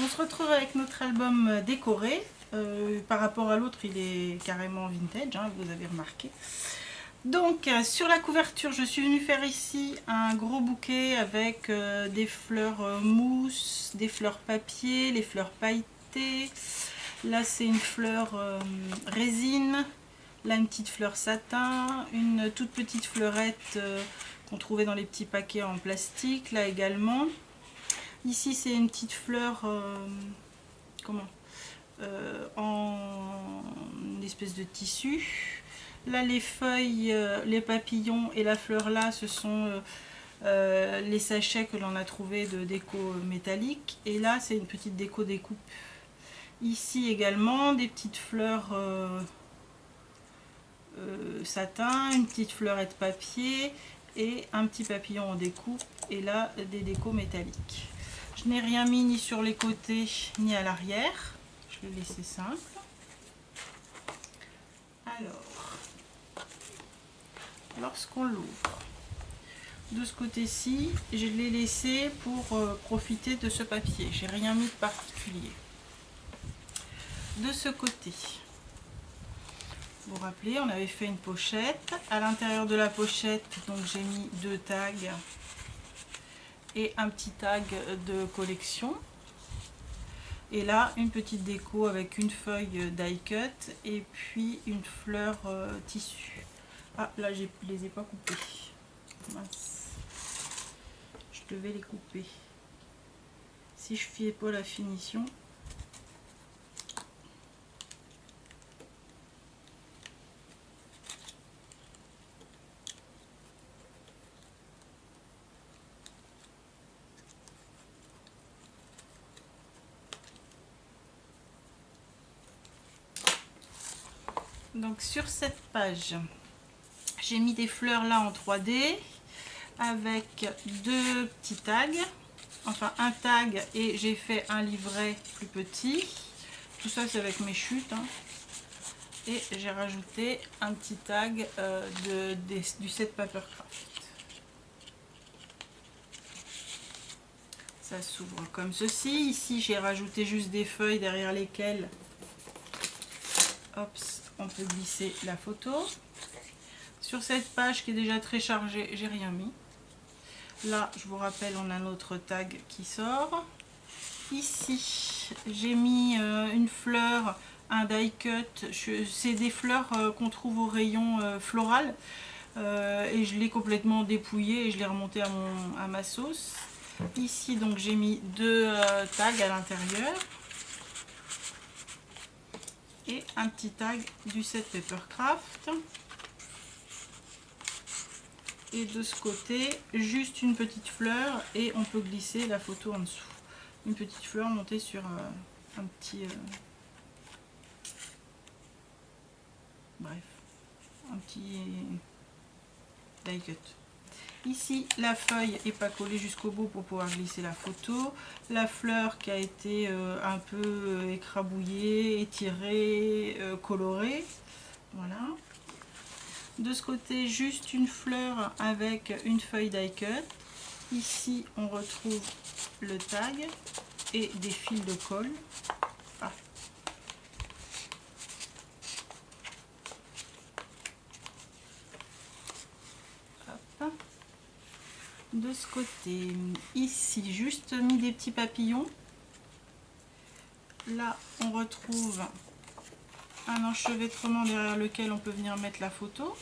on se retrouve avec notre album décoré. Par rapport à l'autre, il est carrément vintage, hein, vous avez remarqué. Donc, sur la couverture, je suis venue faire ici un gros bouquet avec des fleurs mousse, des fleurs papier, les fleurs pailletées. Là, c'est une fleur résine. Là, une petite fleur satin. Une toute petite fleurette qu'on trouvait dans les petits paquets en plastique. Là également. Ici, c'est une petite fleur en une espèce de tissu. Là, les feuilles, les papillons et la fleur là, ce sont les sachets que l'on a trouvé de déco métallique. Et là, c'est une petite déco découpe. Ici également, des petites fleurs satin, une petite fleurette papier et un petit papillon en découpe. Et là, des décos métalliques. Je n'ai rien mis ni sur les côtés ni à l'arrière. Je l'ai laissé simple. Alors, lorsqu'on l'ouvre, de ce côté-ci, je l'ai laissé pour profiter de ce papier. J'ai rien mis de particulier. De ce côté, vous vous rappelez, on avait fait une pochette. À l'intérieur de la pochette, donc j'ai mis 2 tags et un petit tag de collection. Et là, une petite déco avec une feuille die cut et puis une fleur tissu. Ah, là, je les ai pas coupées. Mince. Je devais les couper. Si je fais pas la finition. Donc sur cette page, j'ai mis des fleurs là en 3D avec 2 petits tags, enfin un tag, et j'ai fait un livret plus petit. Tout ça c'est avec mes chutes, hein. Et j'ai rajouté un petit tag du set Papercraft. Ça s'ouvre comme ceci. Ici j'ai rajouté juste des feuilles derrière lesquelles on peut glisser la photo. Sur cette page qui est déjà très chargée, j'ai rien mis. Là, je vous rappelle, on a notre tag qui sort. Ici, j'ai mis une fleur, un die cut. C'est des fleurs qu'on trouve au rayon floral. Et je l'ai complètement dépouillé et je l'ai remonté à ma sauce. Ici, donc, j'ai mis 2 tags à l'intérieur. Et un petit tag du set Papercraft. Et de ce côté, juste une petite fleur et on peut glisser la photo en dessous. Une petite fleur montée sur un petit... bref, un petit die cut. Ici, la feuille n'est pas collée jusqu'au bout pour pouvoir glisser la photo. La fleur qui a été un peu écrabouillée, étirée, colorée. Voilà. De ce côté, juste une fleur avec une feuille die cut. Ici, on retrouve le tag et des fils de colle. Ah. Hop. De ce côté, ici, juste mis des petits papillons. Là, on retrouve un enchevêtrement derrière lequel on peut venir mettre la photo.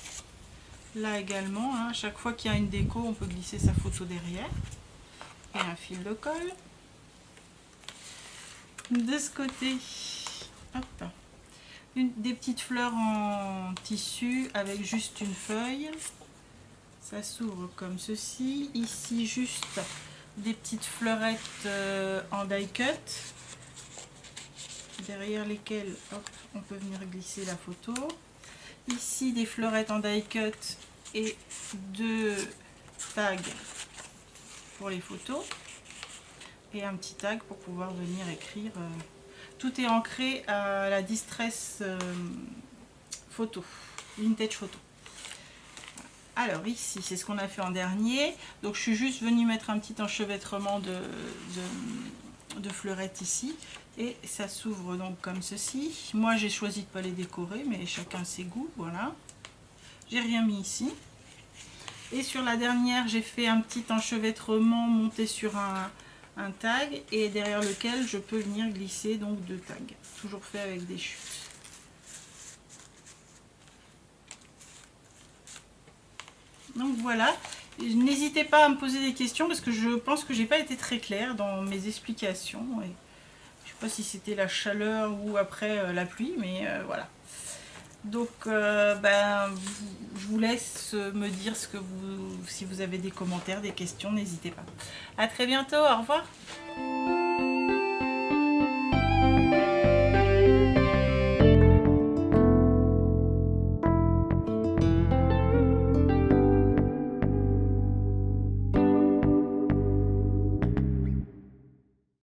Là également, hein, chaque fois qu'il y a une déco, on peut glisser sa photo derrière. Et un fil de colle. De ce côté, hop, des petites fleurs en tissu avec juste une feuille. Ça s'ouvre comme ceci. Ici, juste des petites fleurettes en die cut, derrière lesquelles hop, on peut venir glisser la photo. Ici, des fleurettes en die cut et 2 tags pour les photos. Et un petit tag pour pouvoir venir écrire. Tout est ancré à la Distress photo, vintage photo. Alors ici, c'est ce qu'on a fait en dernier. Donc je suis juste venue mettre un petit enchevêtrement de fleurettes ici. Et ça s'ouvre donc comme ceci. Moi j'ai choisi de ne pas les décorer, mais chacun ses goûts, voilà. J'ai rien mis ici. Et sur la dernière, j'ai fait un petit enchevêtrement monté sur un tag et derrière lequel je peux venir glisser donc 2 tags. Toujours fait avec des chutes. Donc voilà. N'hésitez pas à me poser des questions parce que je pense que j'ai pas été très claire dans mes explications. Et je sais pas si c'était la chaleur ou après la pluie, mais voilà. Donc, je vous laisse me dire si vous avez des commentaires, des questions, n'hésitez pas. À très bientôt, au revoir.